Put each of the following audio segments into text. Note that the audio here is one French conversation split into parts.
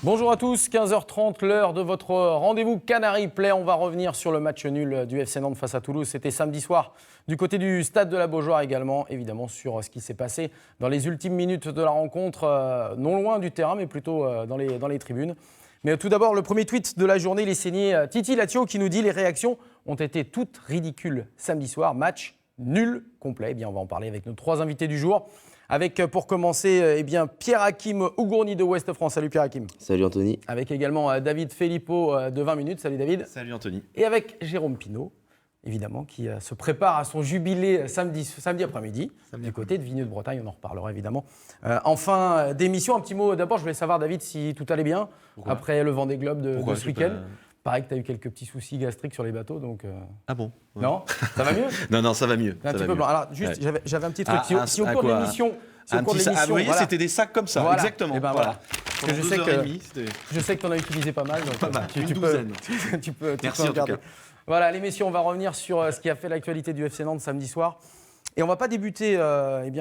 Bonjour à tous, 15h30, l'heure de votre rendez-vous Canary Play. On va revenir sur le match nul du FC Nantes face à Toulouse. C'était samedi soir du côté du stade de la Beaujoire également, évidemment sur ce qui s'est passé dans les ultimes minutes de la rencontre, non loin du terrain, mais plutôt dans les tribunes. Mais tout d'abord, le premier tweet de la journée, il est signé Titi Latio qui nous dit « Les réactions ont été toutes ridicules samedi soir, match nul complet ». Eh bien, on va en parler avec nos trois invités du jour. Avec, pour commencer, Pierre-Hakim Ougourny de Ouest France. Salut Pierre-Hakim. Salut Anthony. Avec également David Filippo de 20 minutes. Salut David. Salut Anthony. Et avec Jérôme Pinault, évidemment, qui se prépare à son jubilé samedi après-midi, du côté de Vigneux de Bretagne. On en reparlera évidemment. En fin d'émission, un petit mot. D'abord, je voulais savoir, David, si tout allait bien après le Vendée Globe de ce week-end. Paraît que tu as eu quelques petits soucis gastriques sur les bateaux, donc... Ah bon? Ouais. Non? Ça va mieux? Non, ça va mieux. Un petit peu blanc. Alors, juste, j'avais un petit truc. Si au cours de l'émission... vous voyez, c'était des sacs comme ça, voilà. exactement. Et ben voilà. Parce que je sais que tu en as utilisé pas mal. Donc, pas mal, tu peux Merci en tout cas. Voilà, l'émission, on va revenir sur ce qui a fait l'actualité du FC Nantes samedi soir. Et on ne va pas débuter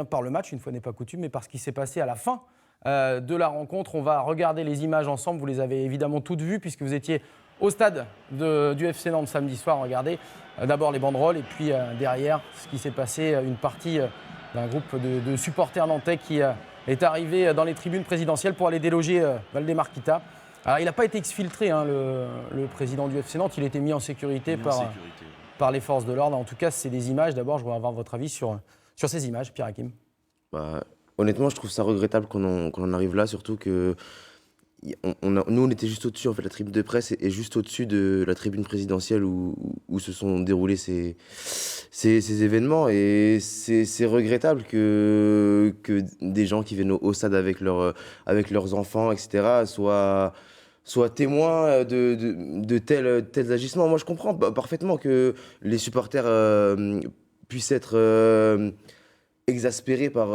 par le match, une fois n'est pas coutume, mais par ce qui s'est passé à la fin de la rencontre. On va regarder les images ensemble. Vous les avez évidemment toutes vues puisque vous étiez au stade du FC Nantes samedi soir. Regardez d'abord les banderoles et puis derrière ce qui s'est passé, une partie d'un groupe de supporters nantais qui est arrivé dans les tribunes présidentielles pour aller déloger Valdemar Kita. Alors il n'a pas été exfiltré, le président du FC Nantes, il a été mis en sécurité par les forces de l'ordre. En tout cas, c'est des images. D'abord, je voudrais avoir votre avis sur ces images, Pierre-Hakim. Honnêtement, je trouve ça regrettable qu'on en arrive là, surtout que nous, on était juste au-dessus, en fait, la tribune de presse est juste au-dessus de la tribune présidentielle où se sont déroulés ces événements. Et c'est regrettable que des gens qui viennent au stade avec leurs enfants, etc., soient témoins de tels agissements. Moi, je comprends parfaitement que les supporters puissent être... exaspéré par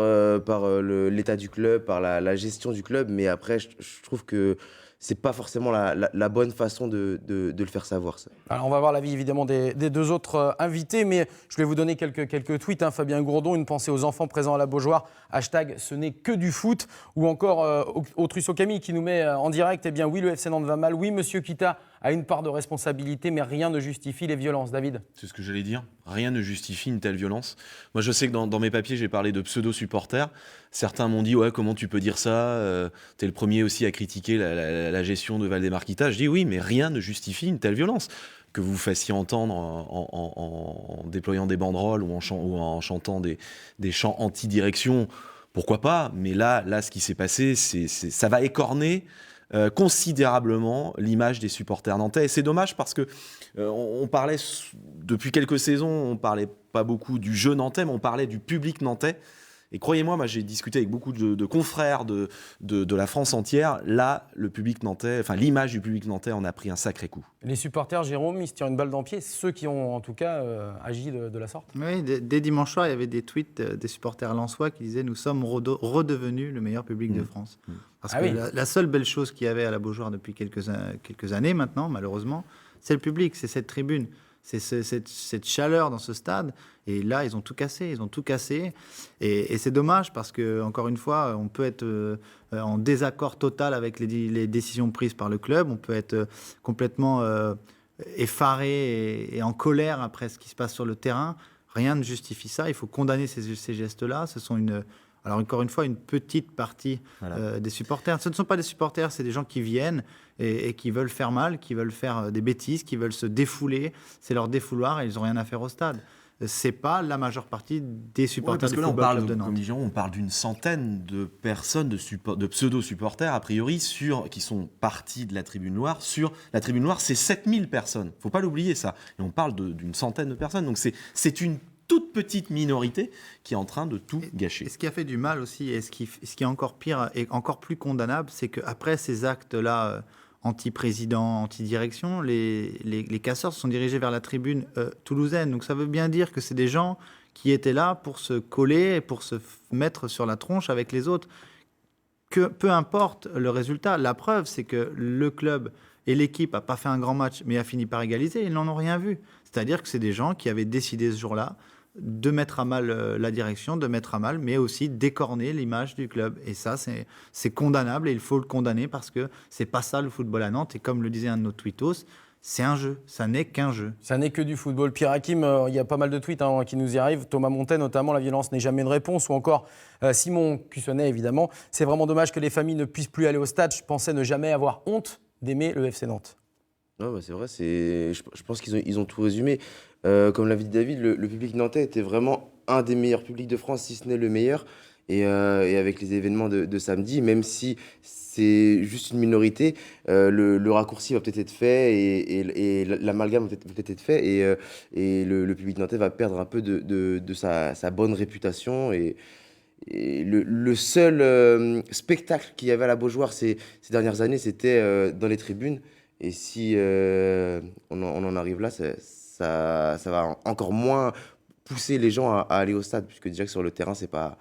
l'état du club, par la gestion du club, mais après, je trouve que c'est pas forcément la bonne façon de le faire savoir, ça. Alors, on va voir l'avis évidemment des deux autres invités, mais je vais vous donner quelques tweets. Fabien Gourdon, une pensée aux enfants présents à la Beaujoire, hashtag ce n'est que du foot, ou encore Autrusso Camille qui nous met en direct, oui, le FC Nantes va mal, oui, monsieur Kita a une part de responsabilité, mais rien ne justifie les violences. David? C'est ce que j'allais dire. Rien ne justifie une telle violence. Moi, je sais que dans mes papiers, j'ai parlé de pseudo-supporters. Certains m'ont dit « Ouais, comment tu peux dire ça T'es le premier aussi à critiquer la gestion de Valdemar Kita. » Je dis « Oui, mais rien ne justifie une telle violence. » Que vous fassiez entendre en déployant des banderoles ou en chantant des chants anti-direction, pourquoi pas. Mais là, ce qui s'est passé, ça va écorner considérablement l'image des supporters nantais. Et c'est dommage parce que on parlait, depuis quelques saisons, on parlait pas beaucoup du jeu nantais, mais on parlait du public nantais. Et croyez-moi, moi j'ai discuté avec beaucoup de confrères de la France entière. Là, le public nantais, enfin l'image du public nantais en a pris un sacré coup. Les supporters, Jérôme, ils se tirent une balle dans le pied, ceux qui ont en tout cas agi de la sorte. Oui, dès dimanche soir, il y avait des tweets des supporters lensois qui disaient « Nous sommes redevenus le meilleur public de France ». Parce que la seule belle chose qu'il y avait à la Beaujoire depuis quelques années maintenant, malheureusement, c'est le public, c'est cette tribune. C'est cette chaleur dans ce stade. Et là, ils ont tout cassé. Et c'est dommage parce que, encore une fois, on peut être en désaccord total avec les décisions prises par le club. On peut être complètement effaré et en colère après ce qui se passe sur le terrain. Rien ne justifie ça. Il faut condamner ces gestes-là. Ce sont alors encore une fois, une petite partie des supporters. Ce ne sont pas des supporters, c'est des gens qui viennent et qui veulent faire mal, qui veulent faire des bêtises, qui veulent se défouler. C'est leur défouloir et ils n'ont rien à faire au stade. C'est pas la majeure partie des supporters du Football Club de Nantes. Comme dit Jérôme, on parle d'une centaine de personnes, de pseudo-supporters, a priori, qui sont partis de la Tribune Noire. Sur la Tribune Noire, c'est 7000 personnes. Il ne faut pas l'oublier, ça. Et on parle d'une centaine de personnes. Donc c'est une toute petite minorité qui est en train de tout gâcher. Et ce qui a fait du mal aussi, et ce qui est encore pire et encore plus condamnable, c'est qu'après ces actes-là anti-président, anti-direction, les casseurs se sont dirigés vers la tribune toulousaine. Donc ça veut bien dire que c'est des gens qui étaient là pour se coller et pour se mettre sur la tronche avec les autres. Que peu importe le résultat, la preuve, c'est que le club et l'équipe n'a pas fait un grand match, mais a fini par égaliser. Ils n'en ont rien vu. C'est-à-dire que c'est des gens qui avaient décidé ce jour-là de mettre à mal la direction, de mettre à mal, mais aussi d'écorner l'image du club. Et ça, c'est condamnable et il faut le condamner parce que c'est pas ça le football à Nantes. Et comme le disait un de nos tweetos, c'est un jeu, ça n'est qu'un jeu. Ça n'est que du football. Pierre Hakim, il y a pas mal de tweets qui nous y arrivent. Thomas Montet, notamment, la violence n'est jamais une réponse. Ou encore Simon Cussonnet, évidemment. C'est vraiment dommage que les familles ne puissent plus aller au stade. Je pensais ne jamais avoir honte d'aimer le FC Nantes. Non, c'est vrai, je pense qu'ils ont tout résumé. Comme l'a dit David, le public nantais était vraiment un des meilleurs publics de France, si ce n'est le meilleur. Et avec les événements de samedi, même si c'est juste une minorité, le raccourci va peut-être être fait et l'amalgame va peut-être être fait. Et le public nantais va perdre un peu de sa bonne réputation. Et le seul spectacle qu'il y avait à la Beaujoire ces dernières années, c'était dans les tribunes. Et si on en arrive là, ça va encore moins pousser les gens à aller au stade, puisque déjà que sur le terrain, c'est pas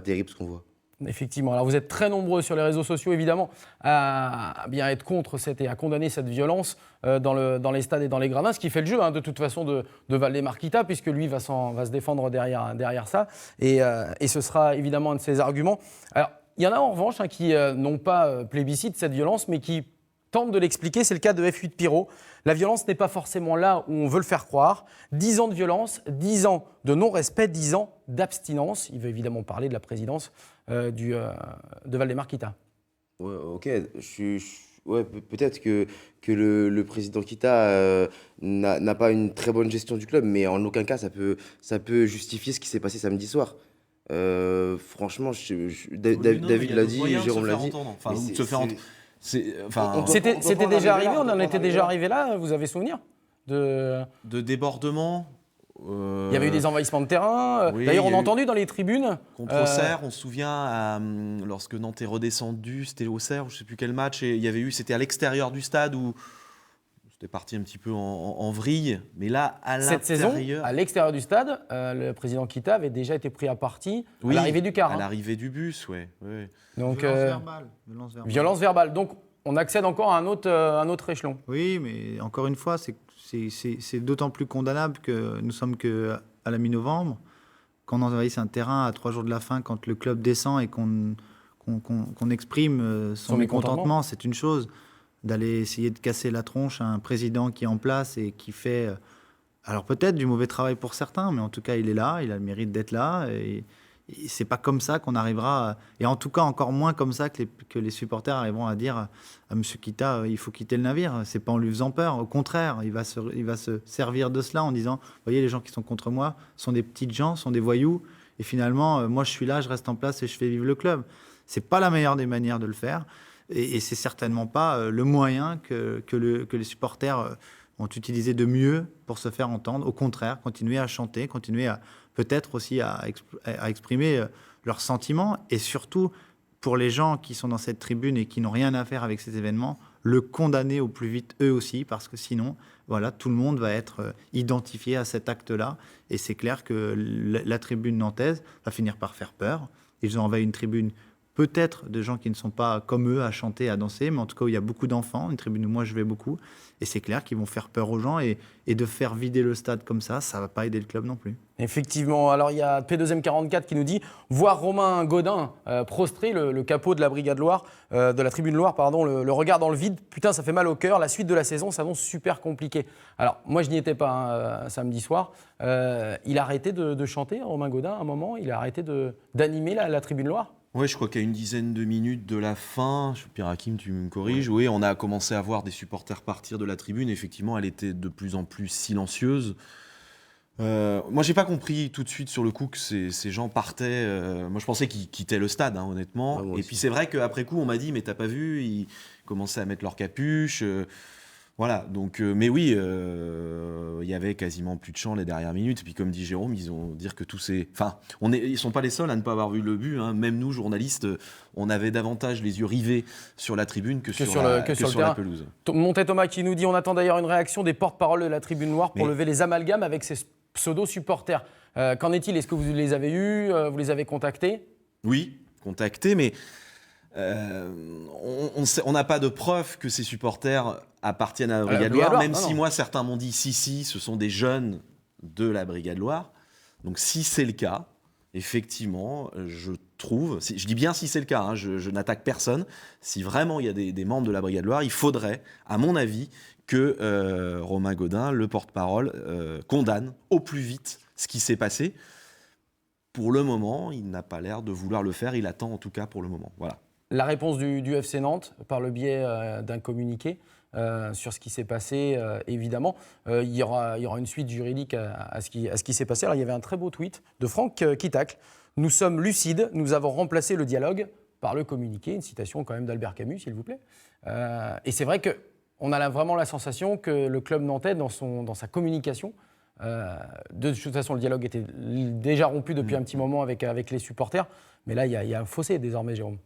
terrible ce qu'on voit. Effectivement. Alors vous êtes très nombreux sur les réseaux sociaux, évidemment, à bien être contre et à condamner cette violence dans les stades et dans les gradins, ce qui fait le jeu, de toute façon, de Valdemar-Kita, puisque lui va se défendre derrière ça. Et ce sera évidemment un de ses arguments. Alors, il y en a en revanche qui n'ont pas plébiscite cette violence, mais qui tente de l'expliquer, c'est le cas de F8 Pyro. La violence n'est pas forcément là où on veut le faire croire. 10 ans de violence, 10 ans de non-respect, 10 ans d'abstinence. Il veut évidemment parler de la présidence de Valdemar-Kita. Ouais, ok, ouais, peut-être que le président Kita n'a pas une très bonne gestion du club, mais en aucun cas ça peut justifier ce qui s'est passé samedi soir. Franchement, David l'a dit, Jérôme l'a dit. C'était déjà arrivé, on en était déjà arrivé là, vous avez souvenir de débordement. Il y avait eu des envahissements de terrain. Oui, d'ailleurs, on a entendu dans les tribunes. Contre Auxerre, on se souvient, lorsque Nantes est redescendu, c'était Auxerre, je ne sais plus quel match, et il y avait eu, c'était à l'extérieur du stade où c'était parti un petit peu en vrille. Mais là, à l'intérieur. Cette saison, à l'extérieur du stade, le président Kita avait déjà été pris à partie à l'arrivée du car. À l'arrivée du bus, oui. Donc, violence verbale. Donc, on accède encore à un autre échelon. Oui, mais encore une fois, c'est d'autant plus condamnable que nous sommes qu'à la mi-novembre, qu'on envahisse un terrain à 3 jours de la fin, quand le club descend et qu'on exprime son mécontentement, c'est une chose. D'aller essayer de casser la tronche à un président qui est en place et qui fait, alors peut-être du mauvais travail pour certains, mais en tout cas il est là, il a le mérite d'être là. Et c'est pas comme ça qu'on arrivera, et en tout cas encore moins comme ça que les supporters arriveront à dire à M. Kita, il faut quitter le navire. C'est pas en lui faisant peur, au contraire, il va se servir de cela en disant, vous voyez, les gens qui sont contre moi sont des petites gens, sont des voyous, et finalement, moi je suis là, je reste en place et je fais vivre le club. C'est pas la meilleure des manières de le faire, et c'est certainement pas le moyen que les supporters ont utilisé de mieux pour se faire entendre. Au contraire, continuer à chanter, continuer à peut-être aussi à exprimer leurs sentiments, et surtout, pour les gens qui sont dans cette tribune et qui n'ont rien à faire avec ces événements, le condamner au plus vite eux aussi, parce que sinon, voilà, tout le monde va être identifié à cet acte-là, et c'est clair que la tribune nantaise va finir par faire peur. Ils ont envahi une tribune peut-être de gens qui ne sont pas comme eux à chanter, à danser, mais en tout cas où il y a beaucoup d'enfants, une tribune où moi je vais beaucoup, et c'est clair qu'ils vont faire peur aux gens, et de faire vider le stade comme ça ne va pas aider le club non plus. Effectivement, alors il y a P2M44 qui nous dit « Voir Romain Gaudin prostré, le capot de la Brigade Loire, de la Tribune Loire, pardon, le regard dans le vide, putain ça fait mal au cœur, la suite de la saison s'annonce super compliquée. » Alors moi je n'y étais pas samedi soir, il a arrêté de chanter, Romain Gaudin, à un moment, il a arrêté d'animer la Tribune Loire. Oui, je crois qu'à une dizaine de minutes de la fin, Pierre Hakim, tu me corriges, oui, on a commencé à voir des supporters partir de la tribune. Effectivement, elle était de plus en plus silencieuse. Moi, j'ai pas compris tout de suite sur le coup que ces gens partaient. Moi, je pensais qu'ils quittaient le stade, honnêtement. Et puis, c'est vrai qu'après coup, on m'a dit, mais t'as pas vu, ils commençaient à mettre leur capuche. Voilà, donc, mais oui, il y avait quasiment plus de chants les dernières minutes. Et puis, comme dit Jérôme, ils ont dire que tous ces. Enfin, ils sont pas les seuls à ne pas avoir vu le but. Même nous, journalistes, on avait davantage les yeux rivés sur la tribune que sur la pelouse. Montet Thomas qui nous dit on attend d'ailleurs une réaction des porte-parole de la Tribune Loire pour lever les amalgames avec ces pseudo-supporters. Qu'en est-il ? Est-ce que vous les avez eus ? Vous les avez contactés ? Oui, contactés, mais. On n'a pas de preuve que ces supporters appartiennent à la Brigade Loire, même si moi certains m'ont dit si, ce sont des jeunes de la Brigade Loire. Donc si c'est le cas, effectivement, je trouve, je dis bien si c'est le cas, hein, je n'attaque personne, si vraiment il y a des membres de la Brigade Loire, il faudrait, à mon avis, que Romain Gaudin, le porte-parole, condamne au plus vite ce qui s'est passé. Pour le moment, il n'a pas l'air de vouloir le faire, il attend en tout cas pour le moment. Voilà. La réponse du FC Nantes, par le biais d'un communiqué sur ce qui s'est passé, évidemment. Il y aura une suite juridique à ce qui s'est passé. Alors, il y avait un très beau tweet de Franck qui tacle. « Nous sommes lucides, nous avons remplacé le dialogue par le communiqué ». Une citation quand même d'Albert Camus, s'il vous plaît. Et c'est vrai qu'on a vraiment la sensation que le club nantais, dans sa communication, de toute façon, le dialogue était déjà rompu depuis un petit moment avec les supporters. Mais là, il y a un fossé désormais, Jérôme.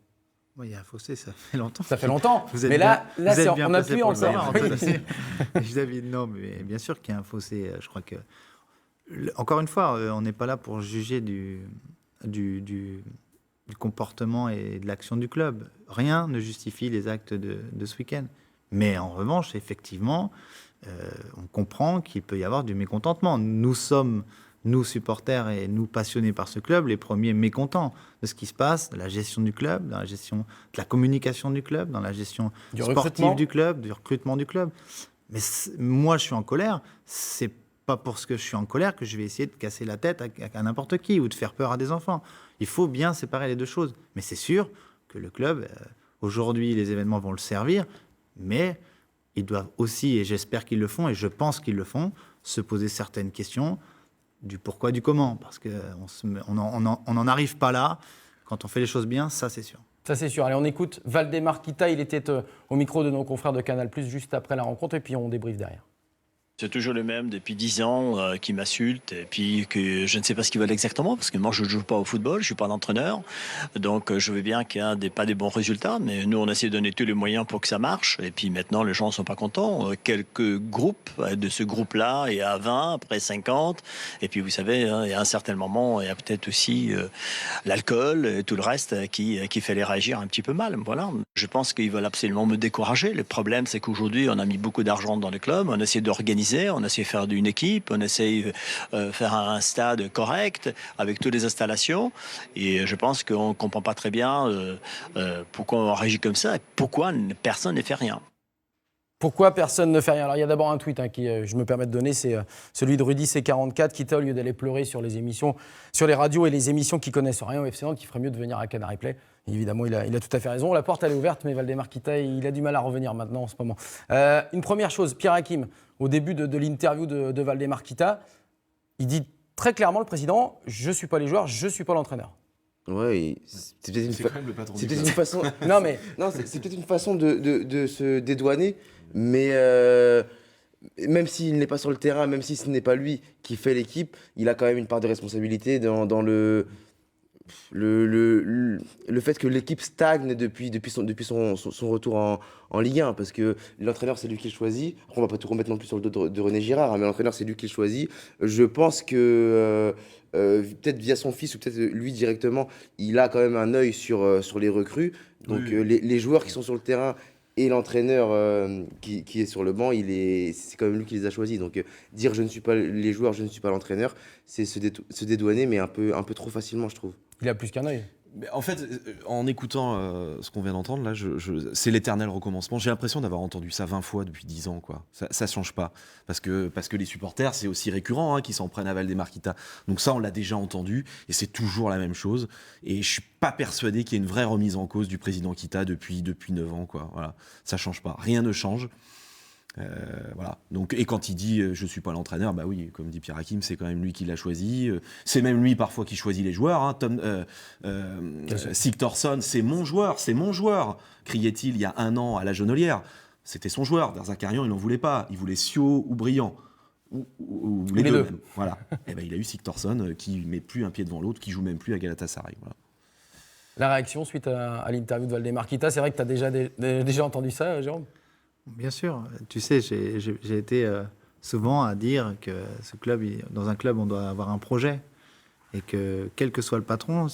Oui, il y a un fossé, ça fait longtemps. Ça fait longtemps, mais là on appuie en savoir. David, non, mais bien sûr qu'il y a un fossé. Je crois que, encore une fois, on n'est pas là pour juger du comportement et de l'action du club. Rien ne justifie les actes de ce week-end. Mais en revanche, effectivement, on comprend qu'il peut y avoir du mécontentement. Nous sommes, nous supporters et nous passionnés par ce club, les premiers mécontents de ce qui se passe, de la gestion du club, dans la gestion de la communication du club, dans la gestion sportive du club, du recrutement du club. Mais moi, je suis en colère. C'est pas parce que je suis en colère que je vais essayer de casser la tête à n'importe qui ou de faire peur à des enfants. Il faut bien séparer les deux choses. Mais c'est sûr que le club, aujourd'hui, les événements vont le servir, mais ils doivent aussi, et j'espère qu'ils le font, et je pense qu'ils le font, se poser certaines questions du pourquoi, du comment, parce qu'on n'en arrive pas là quand on fait les choses bien, ça c'est sûr. Ça c'est sûr. Allez, on écoute Valdemar Kita, il était au micro de nos confrères de Canal+, juste après la rencontre, et puis on débriefe derrière. C'est toujours le même depuis 10 ans qui m'insulte et puis que je ne sais pas ce qu'ils veulent exactement parce que moi je ne joue pas au football, je ne suis pas l'entraîneur. Donc je veux bien qu'il n'y ait pas des bons résultats, mais nous on essaie de donner tous les moyens pour que ça marche. Et puis maintenant les gens ne sont pas contents. Quelques groupes de ce groupe-là est à 20, après 50. Et puis vous savez, il y a un certain moment, il y a peut-être aussi l'alcool et tout le reste qui fait les réagir un petit peu mal. Voilà. Je pense qu'ils veulent absolument me décourager. Le problème c'est qu'aujourd'hui on a mis beaucoup d'argent dans le club, on essaie d'organiser. On essaie de faire une équipe, on essaie de faire un stade correct avec toutes les installations. Et je pense qu'on ne comprend pas très bien pourquoi on réagit comme ça et pourquoi personne ne fait rien. Pourquoi personne ne fait rien? Alors il y a d'abord un tweet qui, je me permets de donner, c'est celui de Rudy C44 qui, au lieu d'aller pleurer sur les émissions, sur les radios et les émissions qui connaissent rien au FC Nantes, qui ferait mieux de venir à Canal Replay. Et évidemment, il a tout à fait raison. La porte elle est ouverte, mais Valdemar Kita, il a du mal à revenir maintenant en ce moment. Une première chose, Pierre Hakim, au début de l'interview de Valdemar Kita, il dit très clairement, le président, je ne suis pas les joueurs, je ne suis pas l'entraîneur. Ouais, c'est peut-être quand même le patron c'est du peut-être club. une façon. Non, c'est peut-être une façon de se dédouaner, mais même s'il n'est pas sur le terrain, même si ce n'est pas lui qui fait l'équipe, il a quand même une part de responsabilité dans le fait que l'équipe stagne depuis son retour en Ligue 1, parce que l'entraîneur c'est lui qui le choisit. Après, on va pas tout remettre non plus sur le dos de René Girard, hein, mais l'entraîneur c'est lui qui le choisit. Je pense que peut-être via son fils ou peut-être lui directement, il a quand même un œil sur les recrues. Donc Oui. les joueurs qui sont sur le terrain et l'entraîneur qui est sur le banc, c'est quand même lui qui les a choisis. Donc dire je ne suis pas les joueurs, je ne suis pas l'entraîneur, c'est se dédouaner, mais un peu trop facilement, je trouve. Il a plus qu'un œil. Mais en fait, en écoutant ce qu'on vient d'entendre, là, c'est l'éternel recommencement. J'ai l'impression d'avoir entendu ça 20 fois depuis 10 ans, quoi. Ça change pas. Parce que les supporters, c'est aussi récurrent, qui s'en prennent à Valdemar Kita. Donc ça, on l'a déjà entendu, et c'est toujours la même chose. Et je suis pas persuadé qu'il y ait une vraie remise en cause du président Kita depuis 9 ans, quoi. Voilà. Ça change pas. Rien ne change. Voilà. Donc, et quand il dit je suis pas l'entraîneur, bah oui, comme dit Pierre Hakim, c'est quand même lui qui l'a choisi. C'est même lui parfois qui choisit les joueurs. Hein. Sigthorsson, c'est mon joueur, criait-il il y a 1 an à la Jonolière. C'était son joueur. Zakarian, il n'en voulait pas. Il voulait Sio ou Briand. Ou les deux. Même. Voilà. Et ben, il a eu Sigthorsson qui met plus un pied devant l'autre, qui joue même plus à Galatasaray. Voilà. La réaction suite à l'interview de Valdemar Kita, c'est vrai que tu as déjà entendu ça, Jérôme? Bien sûr. Tu sais, j'ai été souvent à dire que ce club, dans un club, on doit avoir un projet. Et que quel que soit le patron,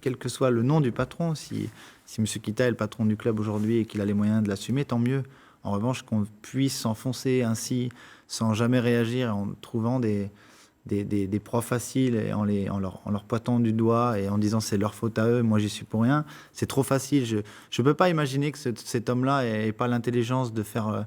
quel que soit le nom du patron, si M. Kita est le patron du club aujourd'hui et qu'il a les moyens de l'assumer, tant mieux. En revanche, qu'on puisse s'enfoncer ainsi, sans jamais réagir, en trouvant des des profs faciles et en leur pointant du doigt et en disant c'est leur faute à eux, moi j'y suis pour rien. C'est trop facile. Je ne peux pas imaginer que cet homme-là n'ait pas l'intelligence de faire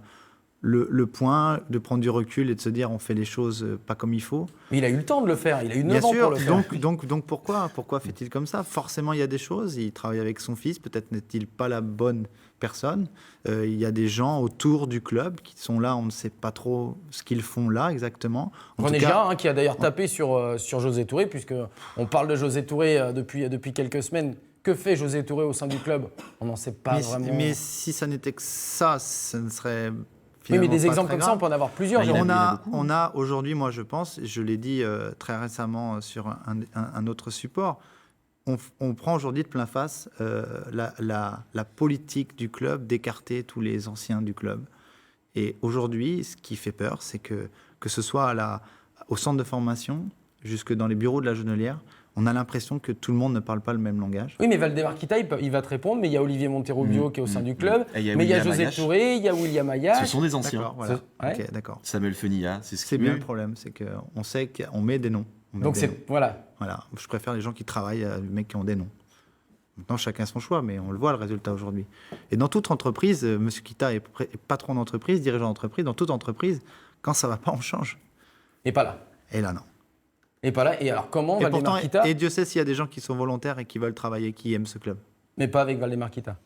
le point, de prendre du recul et de se dire on fait les choses pas comme il faut. Mais il a eu le temps de le faire, il a eu 9 Bien ans sûr, pour le faire. donc pourquoi fait-il comme ça? Forcément, il y a des choses. Il travaille avec son fils. Peut-être n'est-il pas la bonne personne. Il y a des gens autour du club qui sont là. On ne sait pas trop ce qu'ils font là exactement. René Girard, qui a d'ailleurs tapé sur José Touré, puisqu'on parle de José Touré depuis quelques semaines. Que fait José Touré au sein du club? On n'en sait pas vraiment. Mais si ça n'était que ça, ce ne serait... Oui, mais des exemples comme ça, on peut en avoir plusieurs. On a aujourd'hui, moi je pense, je l'ai dit très récemment sur un autre support, on prend aujourd'hui de plein face la politique du club d'écarter tous les anciens du club. Et aujourd'hui, ce qui fait peur, c'est que ce soit au centre de formation, jusque dans les bureaux de la Genelière, on a l'impression que tout le monde ne parle pas le même langage. Oui, mais Valdemar Kita, il va te répondre, mais il y a Olivier Monterrubio qui est au sein du club, mais il y a José Touré, il y a William Ayache. Ce sont des anciens. D'accord, voilà. Ouais. Ok, d'accord. Samuel Fenilla, C'est bien le problème, c'est qu'on sait qu'on met des noms. Donc voilà. Voilà, je préfère les gens qui travaillent, les mecs qui ont des noms. Maintenant, chacun son choix, mais on le voit le résultat aujourd'hui. Et dans toute entreprise, M. Kita est patron d'entreprise, dirigeant d'entreprise, dans toute entreprise, quand ça ne va pas, on change. Et pas là. Et là, non. Et pas là. Et alors comment Valdemar Kita... Et Dieu sait s'il y a des gens qui sont volontaires et qui veulent travailler, qui aiment ce club. Mais pas avec Valdemar Kita.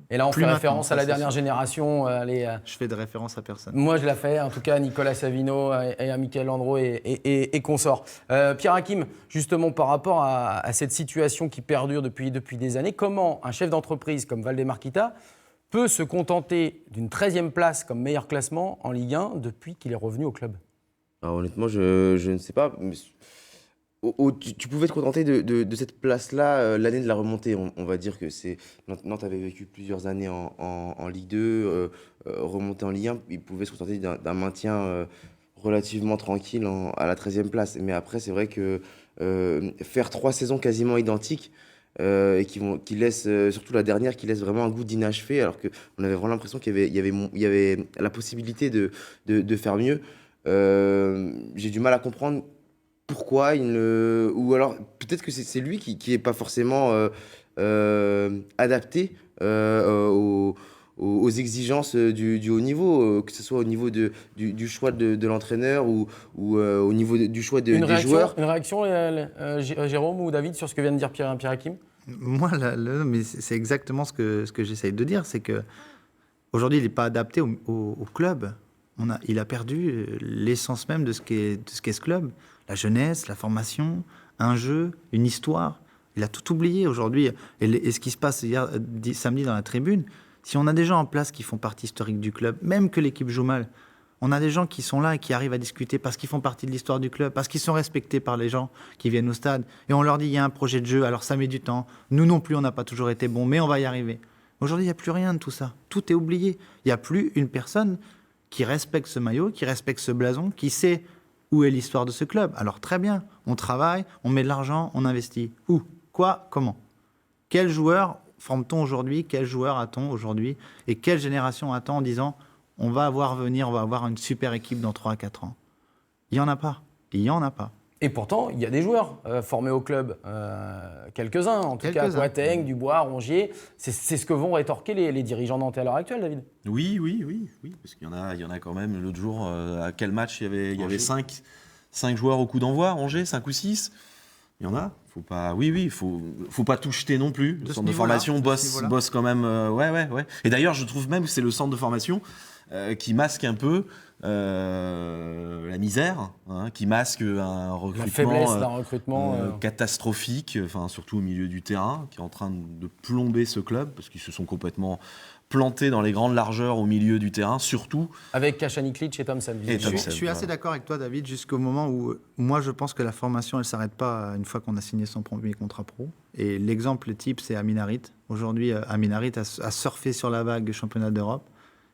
Et là, on Plus fait maintenant, référence ça, à la c'est dernière sûr. génération. Je fais de référence à personne. Moi, je la fais, en tout cas, à Nicolas Savino et à Michael Landreau et consorts. Pierre Hakim, justement, par rapport à cette situation qui perdure depuis des années, comment un chef d'entreprise comme Valdemar Kita peut se contenter d'une 13e place comme meilleur classement en Ligue 1 depuis qu'il est revenu au club? Alors, honnêtement, je ne sais pas. Mais tu pouvais te contenter de cette place-là l'année de la remontée. On va dire que Nantes avait vécu plusieurs années en Ligue 2, remonté en Ligue 1. Il pouvait se contenter d'un maintien relativement tranquille à la 13e place. Mais après, c'est vrai que faire 3 saisons quasiment identiques et qui laissent, surtout la dernière, qui laisse vraiment un goût d'inachevé, alors qu'on avait vraiment l'impression qu'il y avait la possibilité de faire mieux. J'ai du mal à comprendre pourquoi ou alors peut-être que c'est lui qui est pas forcément adapté aux exigences du haut niveau, que ce soit au niveau du choix de l'entraîneur ou au niveau du choix des joueurs. Une réaction, Jérôme ou David, sur ce que vient de dire Pierre Hakim? Moi, mais c'est exactement ce que j'essaye de dire, c'est que aujourd'hui, il n'est pas adapté au club. Il a perdu l'essence même de ce qu'est ce club. La jeunesse, la formation, un jeu, une histoire. Il a tout oublié aujourd'hui. Et ce qui se passe samedi dans la tribune, si on a des gens en place qui font partie historique du club, même que l'équipe joue mal, on a des gens qui sont là et qui arrivent à discuter parce qu'ils font partie de l'histoire du club, parce qu'ils sont respectés par les gens qui viennent au stade. Et on leur dit, il y a un projet de jeu, alors ça met du temps. Nous non plus, on n'a pas toujours été bons, mais on va y arriver. Aujourd'hui, il n'y a plus rien de tout ça. Tout est oublié. Il n'y a plus une personne qui respecte ce maillot, qui respecte ce blason, qui sait où est l'histoire de ce club. Alors très bien, on travaille, on met de l'argent, on investit. Où? Quoi? Comment? Quel joueur forme-t-on aujourd'hui? Quel joueur a-t-on aujourd'hui? Et quelle génération a-t-on en disant on va avoir une super équipe dans 3 à 4 ans? Il n'y en a pas. Il n'y en a pas. Et pourtant, il y a des joueurs formés au club, quelques-uns, en tout cas, Boateng, Dubois, Rongier. C'est ce que vont rétorquer les dirigeants nantais à l'heure actuelle, David. Oui, parce qu'il y en a quand même. L'autre jour, à quel match il y avait 5 joueurs au coup d'envoi, Angers, 5 ou 6. Il y en a. Faut pas tout jeter non plus. Le centre de formation bosse quand même. Ouais. Et d'ailleurs, je trouve même que c'est le centre de formation qui masque un peu la misère, qui masque un recrutement, la faiblesse d'un recrutement catastrophique, surtout au milieu du terrain, qui est en train de plomber ce club, parce qu'ils se sont complètement plantés dans les grandes largeurs au milieu du terrain, surtout. Avec Kachaniklic et Thompson. Je suis assez d'accord avec toi, David, jusqu'au moment où moi je pense que la formation, elle ne s'arrête pas une fois qu'on a signé son premier contrat pro. Et l'exemple type, c'est Amin Harit. Aujourd'hui, Amin Harit a surfé sur la vague championnat d'Europe.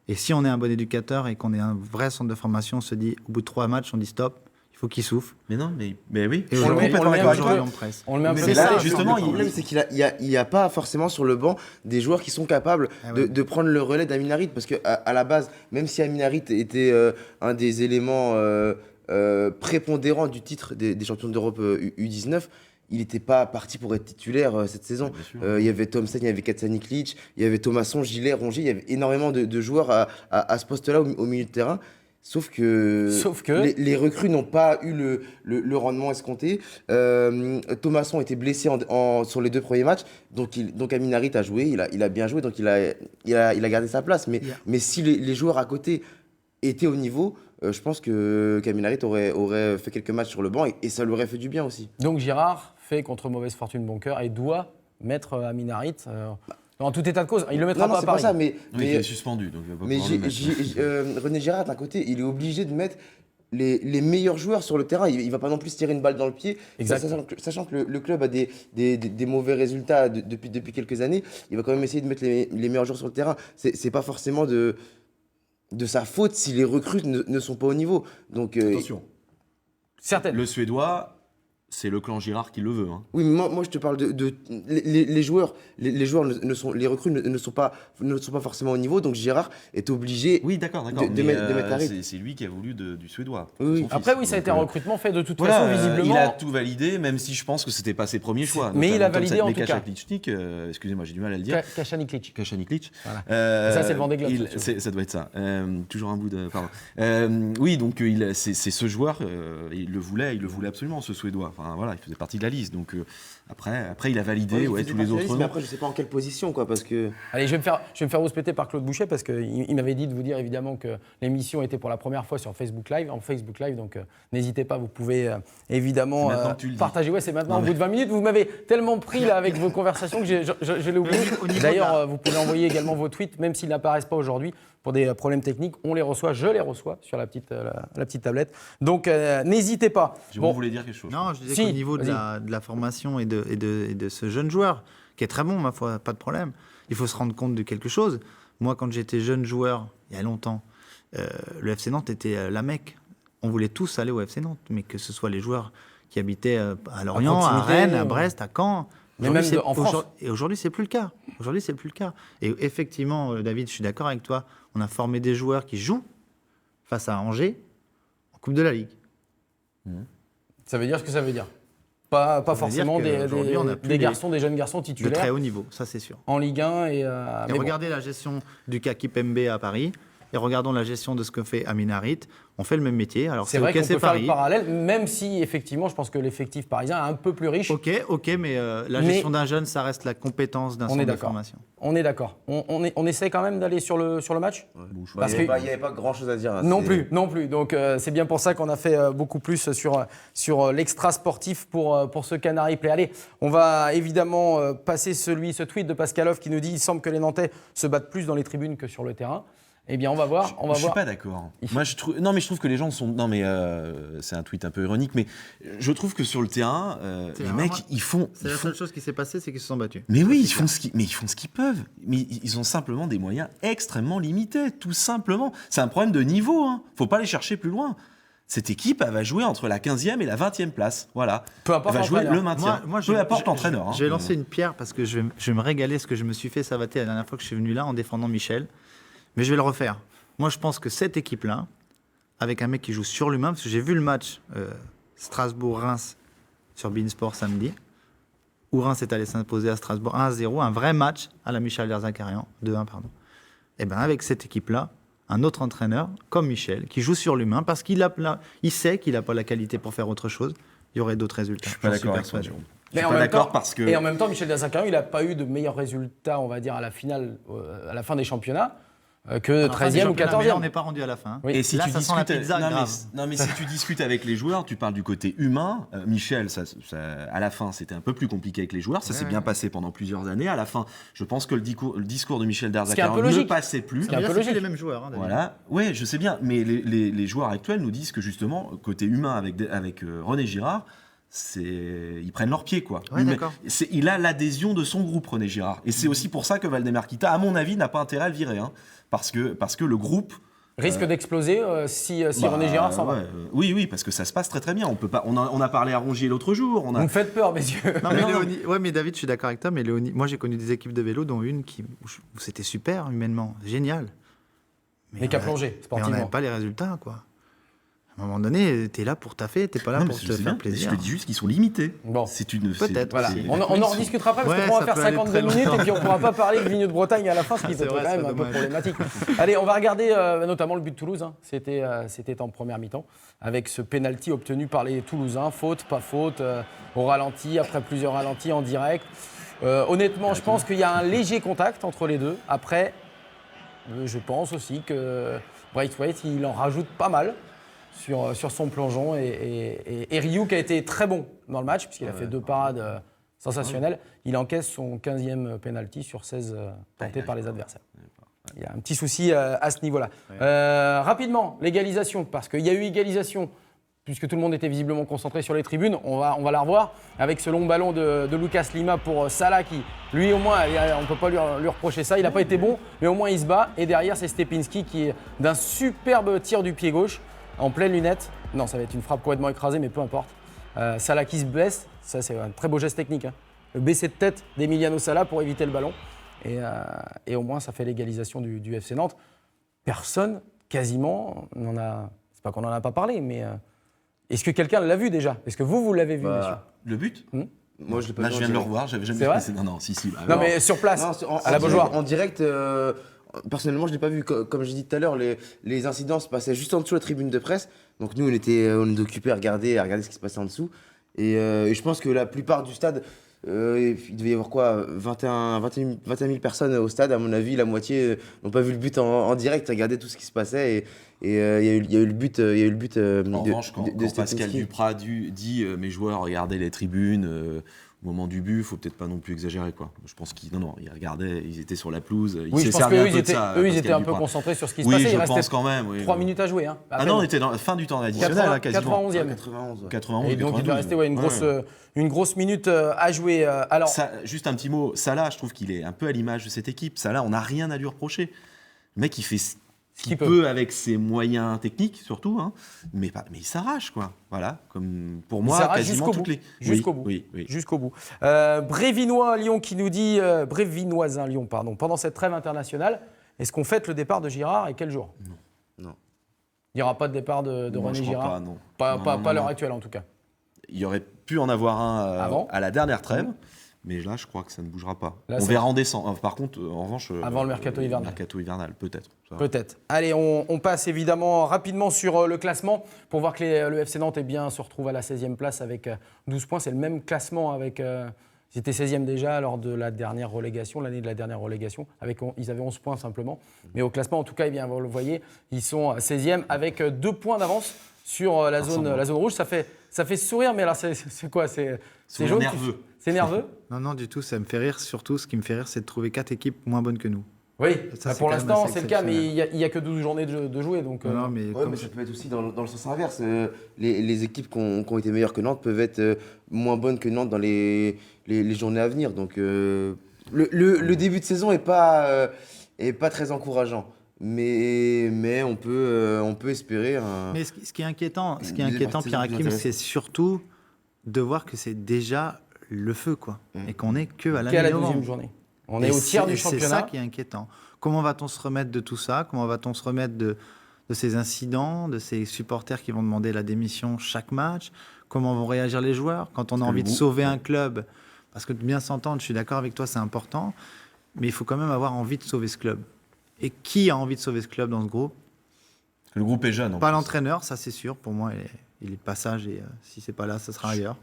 Et si on est un bon éducateur et qu'on est un vrai centre de formation, on se dit, au bout de 3 matchs, on dit stop, il faut qu'il souffle. Mais non, mais oui. Et on le met en presse. On le met un peu. C'est ça, justement, le problème, c'est qu'il n'y a pas forcément sur le banc des joueurs qui sont capables de prendre le relais d'Amin Harit. Parce qu'à la base, même si Amin Harit était un des éléments prépondérant du titre des champions d'Europe U19, il n'était pas parti pour être titulaire cette saison. Il y avait Thompson, il y avait Kacaniklic, il y avait Thomasson, Gillet, Rongier, il y avait énormément de joueurs à ce poste-là au milieu de terrain. Sauf que les recrues n'ont pas eu le rendement escompté. Thomasson était blessé sur les 2 premiers matchs, donc Amin Harit a joué, il a bien joué, donc il a gardé sa place. Mais si les joueurs à côté étaient au niveau, je pense qu'Amin Harit aurait fait quelques matchs sur le banc et ça lui aurait fait du bien aussi. Donc Girard fait contre mauvaise fortune bon cœur et doit mettre Amin Harit en tout état de cause. Il le mettra pas à Paris. C'est pas ça, mais il est suspendu. Donc René Girard, d'un côté, il est obligé de mettre les meilleurs joueurs sur le terrain. Il va pas non plus se tirer une balle dans le pied. Sachant que le club a des mauvais résultats depuis quelques années, il va quand même essayer de mettre les meilleurs joueurs sur le terrain. C'est pas forcément de sa faute si les recrues ne sont pas au niveau. Donc, attention. Certaines. Le Suédois, c'est le clan Girard qui le veut. Hein. Oui, mais moi je te parle les joueurs. Les joueurs les recrues ne sont pas forcément au niveau, donc Girard est obligé. Oui, d'accord. De mettre Harit. C'est lui qui a voulu du Suédois. Oui. Après, ça a été un recrutement fait de toute façon, visiblement. Il a tout validé, même si je pense que c'était pas ses premiers choix. Mais il a validé en tout cas. Excusez-moi, j'ai du mal à le dire. Kacaniklic. Voilà. Ça, c'est le Vendée Globe. Ça doit être ça. Toujours un bout de. Pardon. Oui, donc c'est ce joueur. Il le voulait absolument, ce Suédois. Enfin, voilà, il faisait partie de la liste. Donc après, il a validé tous les autres. Mais après, je sais pas en quelle position, quoi, parce que. Allez, je vais me faire rouspéter par Claude Boucher parce qu'il m'avait dit de vous dire évidemment que l'émission était pour la première fois sur Facebook Live, donc n'hésitez pas, vous pouvez évidemment partager. Ouais, c'est maintenant. Au bout de 20 minutes, vous m'avez tellement pris là avec vos conversations que je l'ai oublié. D'ailleurs, vous pouvez envoyer également vos tweets, même s'ils n'apparaissent pas aujourd'hui. Pour des problèmes techniques, je les reçois sur la petite tablette. Donc n'hésitez pas. Vous voulez dire quelque chose? Non, je disais qu'au niveau de la formation et de ce jeune joueur, qui est très bon, ma foi, pas de problème, il faut se rendre compte de quelque chose. Moi, quand j'étais jeune joueur, il y a longtemps, le FC Nantes était la Mecque. On voulait tous aller au FC Nantes, mais que ce soit les joueurs qui habitaient à Lorient, à Rennes, à Brest, à Caen. Mais même en France. Et aujourd'hui, c'est plus le cas. Et effectivement, David, je suis d'accord avec toi. On a formé des joueurs qui jouent face à Angers en Coupe de la Ligue. Ça veut dire ce que ça veut dire. Pas forcément des jeunes garçons titulaires. De très haut niveau, ça c'est sûr. En Ligue 1 et regardez la gestion du cas Kipembe à Paris. Et regardons la gestion de ce que fait Amin Harit. On fait le même métier. Alors c'est vrai qu'on peut faire le parallèle, même si effectivement, je pense que l'effectif parisien est un peu plus riche. Ok, mais la gestion d'un jeune, ça reste la compétence d'un centre de formation. On est d'accord. On essaie quand même d'aller sur le match. Parce qu'il n'y avait pas grand-chose à dire. Hein, non plus. Donc c'est bien pour ça qu'on a fait beaucoup plus sur l'extra sportif pour ce Canary Play. Allez, on va évidemment passer ce tweet de Pascalov qui nous dit: il semble que les Nantais se battent plus dans les tribunes que sur le terrain. Eh bien, on va voir. Je suis pas d'accord. Moi, je trouve que les gens sont. Non, mais c'est un tweet un peu ironique, mais je trouve que sur le terrain, les mecs, ils font. C'est la seule chose qui s'est passée, c'est qu'ils se sont battus. Mais oui, ils font ce qu'ils peuvent. Mais ils ont simplement des moyens extrêmement limités, tout simplement. C'est un problème de niveau. Hein. Faut pas aller chercher plus loin. Cette équipe, elle va jouer entre la 15e et la 20e place. Voilà. Peu importe elle va jouer le maintien. Peu importe l'entraîneur. Je vais lancer une pierre parce que je vais me régaler ce que je me suis fait savater la dernière fois que je suis venu là en défendant Michel. Mais je vais le refaire. Moi, je pense que cette équipe-là, avec un mec qui joue sur l'humain, parce que j'ai vu le match Strasbourg-Reims sur beIN Sport samedi, où Reims est allé s'imposer à Strasbourg 1-0, un vrai match à la Michel Derzakarian, 2-1, pardon. Et bien, avec cette équipe-là, un autre entraîneur, comme Michel, qui joue sur l'humain, parce qu'il sait qu'il n'a pas la qualité pour faire autre chose, il y aurait d'autres résultats. Je suis pas d'accord avec toi, Jérôme. Mais en même temps, Michel Derzakarian, il n'a pas eu de meilleurs résultats, on va dire, à la finale, à la fin des championnats. Que 13e ou 14e. Mais là, on n'est pas rendu à la fin. Oui. Et si tu si tu discutes avec les joueurs, tu parles du côté humain. Michel, à la fin, c'était un peu plus compliqué avec les joueurs. Ça s'est bien passé pendant plusieurs années. À la fin, je pense que le discours de Michel Derzakarian ne passait plus. C'est un peu logique. Les mêmes joueurs. Voilà. Oui, je sais bien. Mais les joueurs actuels nous disent que justement, côté humain avec René Girard, ils prennent leurs pieds, quoi. Ouais, il a l'adhésion de son groupe, René Girard. Et c'est aussi pour ça que Valdemar Kita, à mon avis, n'a pas intérêt à le virer. Hein, parce que le groupe risque d'exploser si René Girard s'en va. Oui, parce que ça se passe très très bien. On peut pas. On a parlé à Rongier l'autre jour. Vous me faites peur, messieurs. Mais David, je suis d'accord avec toi. Mais Léonie, moi, j'ai connu des équipes de vélo, dont une où c'était super humainement, génial. Mais qui a plongé sportivement. Mais on n'avait pas les résultats, quoi. À un moment donné, tu es là pour taffer, tu n'es pas là Non, pour mais te faire plaisir. Je te dis juste qu'ils sont limités. Bon. Peut-être. Voilà. c'est- On en rediscutera pas parce Ouais, qu'on va ça faire peut aller 52 très minutes longtemps. et puis on pourra pas parler de Vigneux de Bretagne à la fin, ce qui C'est était vrai, quand même c'est un peu dommage. problématique. Allez, on va regarder notamment le but de Toulouse. Hein. C'était en première mi-temps avec ce penalty obtenu par les Toulousains. Faute, pas faute, au ralenti, après plusieurs ralentis en direct. Honnêtement, je pense qu'il y a un léger contact entre les deux. Après, je pense aussi que Braithwaite, il en rajoute pas mal sur son plongeon. Et Rioux, qui a été très bon dans le match, puisqu'il a fait 2 parades sensationnelles, il encaisse son 15e penalty sur 16 tentés par les adversaires. Il y a un petit souci à ce niveau-là. Rapidement, l'égalisation, parce qu'il y a eu égalisation, puisque tout le monde était visiblement concentré sur les tribunes. On va la revoir avec ce long ballon de Lucas Lima pour Salah qui, lui au moins, on ne peut pas lui reprocher ça. Il n'a pas été bon, mais au moins il se bat. Et derrière, c'est Stepinski qui est d'un superbe tir du pied gauche en pleine lunette. Non, ça va être une frappe complètement écrasée, mais peu importe. Salah qui se blesse, ça c'est un très beau geste technique. Hein. Le baisser de tête d'Emiliano Salah pour éviter le ballon. Et au moins, ça fait l'égalisation du FC Nantes. Personne, quasiment, c'est pas qu'on n'en a pas parlé, mais est-ce que quelqu'un l'a vu déjà? Est-ce que vous l'avez vu, messieurs? Le but Moi, je l'ai pas Là, vu je en viens de le direct. revoir, j'avais jamais C'est vrai vu. Non, si. Bah, Non, alors, mais sur place, Non, à la Beaujoire. En direct, personnellement, je ne l'ai pas vu. Comme j'ai dit tout à l'heure, les incidents se passaient juste en dessous de la tribune de presse. Donc nous, on était occupés à regarder ce qui se passait en dessous. Et je pense que la plupart du stade, il devait y avoir quoi, 21 000 personnes au stade. À mon avis, la moitié n'ont pas vu le but en direct, regardaient tout ce qui se passait. Et il y a eu le but. En revanche, quand Pascal Stepinski. Duprat dit mes joueurs regardaient les tribunes au moment du but, faut peut-être pas non plus exagérer, quoi. Je pense qu'ils ils regardaient, ils étaient sur la pelouse. Oui, je pense qu'eux, ils étaient un peu concentrés sur ce qui se passait. Il restait quand même. Oui, 3 minutes à jouer. Hein, Ah non, on était dans la fin du temps additionnel, là, quasiment. 91e. 91. Ouais. 91, Et donc, il 92, devait rester une grosse minute à jouer. Alors, juste un petit mot. Salah, je trouve qu'il est un peu à l'image de cette équipe. Salah, on n'a rien à lui reprocher. Le mec, il fait ce qu'il peut avec ses moyens techniques, surtout, hein, mais il s'arrache, quoi. Voilà, comme pour moi, quasiment toutes les. Jusqu'au bout. Oui. Jusqu'au bout. Brévinois Lyon qui nous dit, Brévinoisin Lyon, pardon, pendant cette trêve internationale, est-ce qu'on fête le départ de Girard et quel jour? Non. Il n'y aura pas de départ de Moi, René je crois Girard? pas, non. Pas à l'heure actuelle, en tout cas. Il y aurait pu en avoir un Avant à la dernière trêve, mais là, je crois que ça ne bougera pas. Là, on verra en décembre. Par contre, en revanche. Avant le mercato hivernal. Mercato hivernal, peut-être. Ça. Peut-être. Allez, on passe évidemment rapidement sur le classement pour voir que le FC Nantes se retrouve à la 16e place avec 12 points. C'est le même classement avec. Ils étaient 16e déjà lors de la dernière relégation, l'année de la dernière relégation. Ils avaient 11 points simplement. Mais au classement, en tout cas, vous le voyez, ils sont 16e avec 2 points d'avance sur la zone rouge. Ça fait sourire, mais alors c'est quoi? C'est jaune? Nerveux. C'est nerveux? Non, du tout, ça me fait rire. Surtout, ce qui me fait rire, c'est de trouver 4 équipes moins bonnes que nous. Oui, Ça, c'est pour quand même l'instant, assez c'est le cas, mais exceptionnel. il n'y a que 12 journées de jouer. Donc, Non, mais Ouais, mais ça peut être aussi dans le sens inverse. Les équipes qui ont été meilleures que Nantes peuvent être moins bonnes que Nantes dans les journées à venir. Donc le début de saison est pas très encourageant. Mais on peut espérer un. Mais ce qui est inquiétant, Une partie Pierre plus Hakim, c'est intéressante. surtout de voir que c'est déjà le feu, quoi. Et qu'on n'est que à la qu'à la mi-novembre. 12e journée. On est au tiers du championnat. C'est ça qui est inquiétant. Comment va-t-on se remettre de tout ça? Comment va-t-on se remettre de ces incidents, de ces supporters qui vont demander la démission chaque match? Comment vont réagir les joueurs quand on a envie de sauver un club? Parce que de bien s'entendre, je suis d'accord avec toi, c'est important, mais il faut quand même avoir envie de sauver ce club. Et qui a envie de sauver ce club dans ce groupe? Le groupe est jeune. Pas l'entraîneur, ça c'est sûr. Pour moi, il est de passage et si c'est pas là, ça sera ailleurs.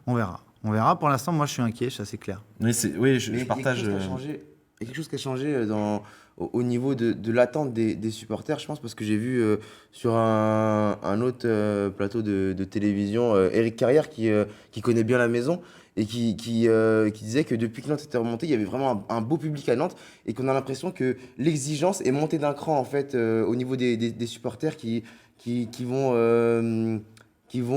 On verra. On verra. Pour l'instant, moi, je suis inquiet, ça c'est clair. Oui, je partage. Il y a quelque chose qui a changé au niveau de l'attente des supporters, je pense, parce que j'ai vu sur un autre plateau de télévision Eric Carrière qui connaît bien la maison et qui disait que depuis que Nantes était remonté, il y avait vraiment un beau public à Nantes et qu'on a l'impression que l'exigence est montée d'un cran en fait au niveau des supporters qui vont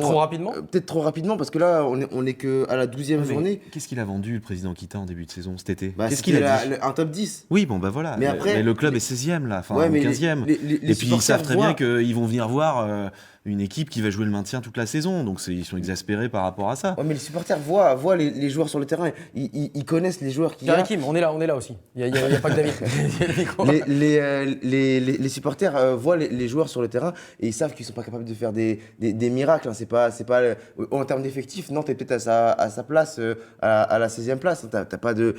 Trop rapidement peut-être trop rapidement parce que là on est que à la 12e journée. Qu'est-ce qu'il a vendu, le président Kita, en début de saison cet été? Bah, Qu'est-ce c'était qu'il a dit? un top 10. Oui, bon, bah voilà. Mais après, le club est 16e, là, enfin, Ouais, mais 15e. les Et puis ils supporters savent très bien voient- qu'ils vont venir voir une équipe qui va jouer le maintien toute la saison. Donc ils sont exaspérés par rapport à ça. Ouais, mais les supporters voient les joueurs sur le terrain. Ils connaissent les joueurs qu'il y a. Karim, on est là aussi. Il n'y a pas que David. Les supporters voient les joueurs sur le terrain et ils savent qu'ils ne sont pas capables de faire des miracles. Hein. C'est pas, en termes d'effectifs, Nantes est peut-être à sa place, à la 16e place. Hein. T'as pas de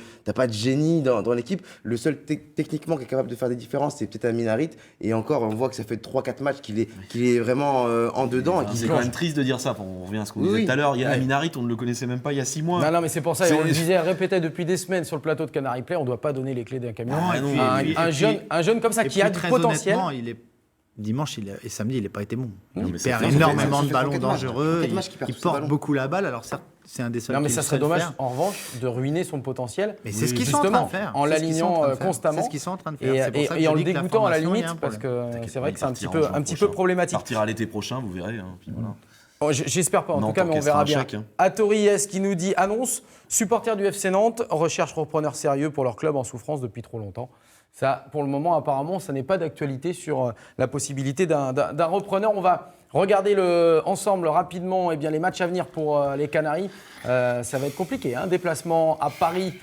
génie dans l'équipe. Le seul techniquement qui est capable de faire des différences, c'est peut-être Aminarit. Et encore, on voit que ça fait 3-4 matchs qu'il est vraiment en dedans. C'est quand même triste de dire ça. On revient à ce qu'on disait tout à l'heure. Aminarit, on ne le connaissait même pas il y a 6 mois. Non, mais c'est pour ça. On le disait, répétait depuis des semaines sur le plateau de Canary Play, on ne doit pas donner les clés d'un camion. Un jeune comme ça qui a du potentiel. Dimanche et samedi, il n'a pas été bon. Non, il perd énormément de ballons dangereux. Il porte beaucoup la balle. Alors certes, c'est un des seuls. Non, mais qui ça le serait sait dommage, faire. en revanche, de ruiner son potentiel. Mais c'est ce qu'ils sont en train de faire. En l'alignant constamment. C'est ce qu'ils sont en train de faire. Et en le dégoûtant à la limite, parce que c'est vrai que c'est un petit peu problématique. Partira l'été prochain, vous verrez. Puis voilà. Bon, j'espère pas en tout cas, mais on verra bien. Atori S qui nous dit annonce supporters du FC Nantes recherche repreneur sérieux pour leur club en souffrance depuis trop longtemps. Ça, pour le moment, apparemment, ça n'est pas d'actualité sur la possibilité d'un repreneur. On va regarder ensemble rapidement les matchs à venir pour les Canaries. Ça va être compliqué. Déplacement à Paris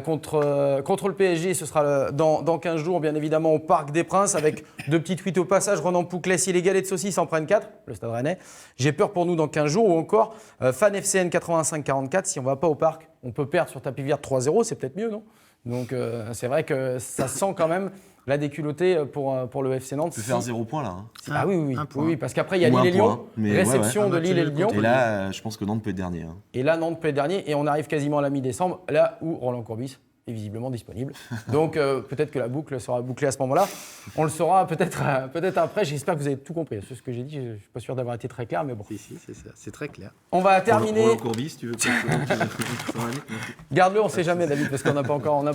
contre le PSG. Ce sera dans 15 jours, bien évidemment, au Parc des Princes, avec 2 petits tweets au passage. Ronan Pouclet, si les galets de saucisses en prennent 4, le Stade Rennais. J'ai peur pour nous dans 15 jours. Ou encore, Fan FCN 85-44, si on ne va pas au Parc, on peut perdre sur tapis vert 3-0. C'est peut-être mieux, non ? Donc c'est vrai que ça sent quand même la déculottée pour le FC Nantes. On peut faire 0 point là. Ah oui, parce qu'après il y a Lille et Lyon, réception de Lille et Lyon. Et là, je pense que Nantes peut être dernier. Et là, Nantes peut être dernier, et on arrive quasiment à la mi-décembre, là où Roland Courbis est visiblement disponible. Donc peut-être que la boucle sera bouclée à ce moment-là. On le saura peut-être après. J'espère que vous avez tout compris. C'est ce que j'ai dit. Je ne suis pas sûr d'avoir été très clair, mais bon. Si, c'est très clair. On va terminer. Roland Courbis, tu veux Garde-le, on ne sait jamais, David, parce qu'on n'a pas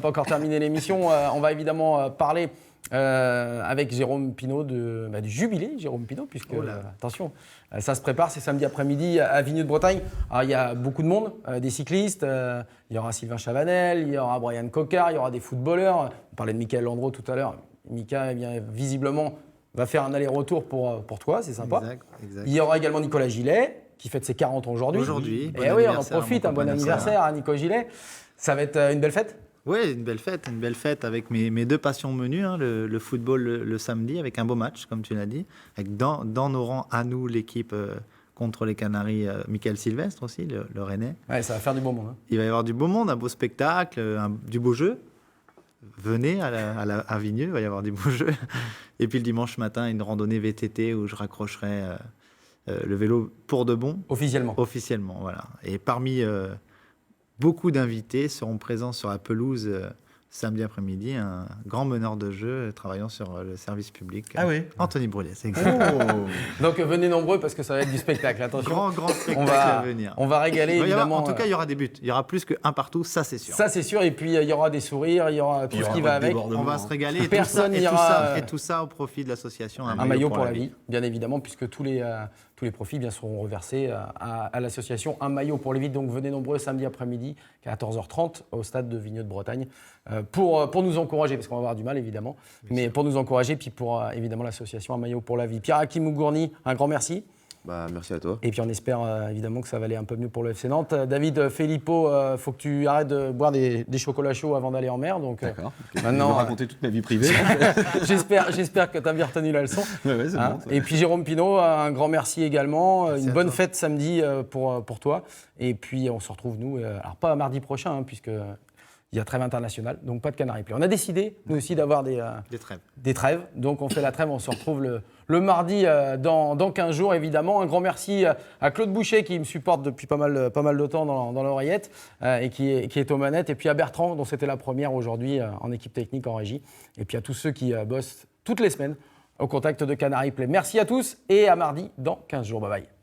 encore terminé l'émission. On va évidemment parler avec Jérôme Pinault du jubilé Jérôme Pinault, puisque, attention, ça se prépare, c'est samedi après-midi à Vigneux de Bretagne. Alors, il y a beaucoup de monde, des cyclistes, il y aura Sylvain Chavanel, il y aura Brian Cocard, il y aura des footballeurs. On parlait de Michael Landreau tout à l'heure. Mika, visiblement, va faire un aller-retour pour toi, c'est sympa. Exact. Il y aura également Nicolas Gillet, qui fête ses 40 ans aujourd'hui. Et oui, on en profite, un bon anniversaire à Nico Gillet. Ça va être une belle fête ? Oui, une belle fête avec mes 2 passions menues, le football le samedi, avec un beau match, comme tu l'as dit, avec dans nos rangs à nous l'équipe contre les Canaries, Michael Sylvestre aussi, le Rennais. Ouais, ça va faire du beau monde. Il va y avoir du beau monde, un beau spectacle, du beau jeu. Venez à Vigneux, il va y avoir du beau jeu. Et puis le dimanche matin, une randonnée VTT où je raccrocherai le vélo pour de bon. Officiellement, voilà. Et parmi beaucoup d'invités seront présents sur la pelouse samedi après-midi, un grand meneur de jeu travaillant sur le service public. Anthony Brulé, c'est exact. Donc venez nombreux parce que ça va être du spectacle. Attention. Grand spectacle à venir. On va régaler évidemment. En tout cas, il y aura des buts. Il y aura plus qu'un partout, ça c'est sûr. Ça c'est sûr. Et puis il y aura des sourires, il y aura tout ce qui va avec. On va se régaler. Et tout ça au profit de l'association Un maillot pour la vie, bien évidemment, puisque tous les profits seront reversés à l'association Un maillot pour la vie. Donc venez nombreux samedi après-midi à 14h30 au stade de Vigneux de Bretagne pour nous encourager, parce qu'on va avoir du mal évidemment, mais pour nous encourager, puis pour évidemment l'association Un maillot pour la vie. Pierre-Hakim Ougourny, un grand merci. Merci à toi. Et puis on espère évidemment que ça va aller un peu mieux pour le FC Nantes. David Filippo, faut que tu arrêtes de boire des chocolats chauds avant d'aller en mer. Donc, d'accord. Maintenant, je vais raconter toute ma vie privée. J'espère que tu as bien retenu la leçon. C'est bon, et puis Jérôme Pinault, un grand merci également. Une bonne fête samedi pour toi. Et puis on se retrouve nous, alors pas mardi prochain, puisque il y a trêve internationale, donc pas de Canary Play. On a décidé, nous aussi, d'avoir des trêves. Donc on fait la trêve, on se retrouve le mardi dans 15 jours, évidemment. Un grand merci à Claude Boucher qui me supporte depuis pas mal de temps dans l'oreillette et qui est aux manettes. Et puis à Bertrand, dont c'était la première aujourd'hui en équipe technique, en régie. Et puis à tous ceux qui bossent toutes les semaines au contact de Canary Play. Merci à tous et à mardi dans 15 jours. Bye bye.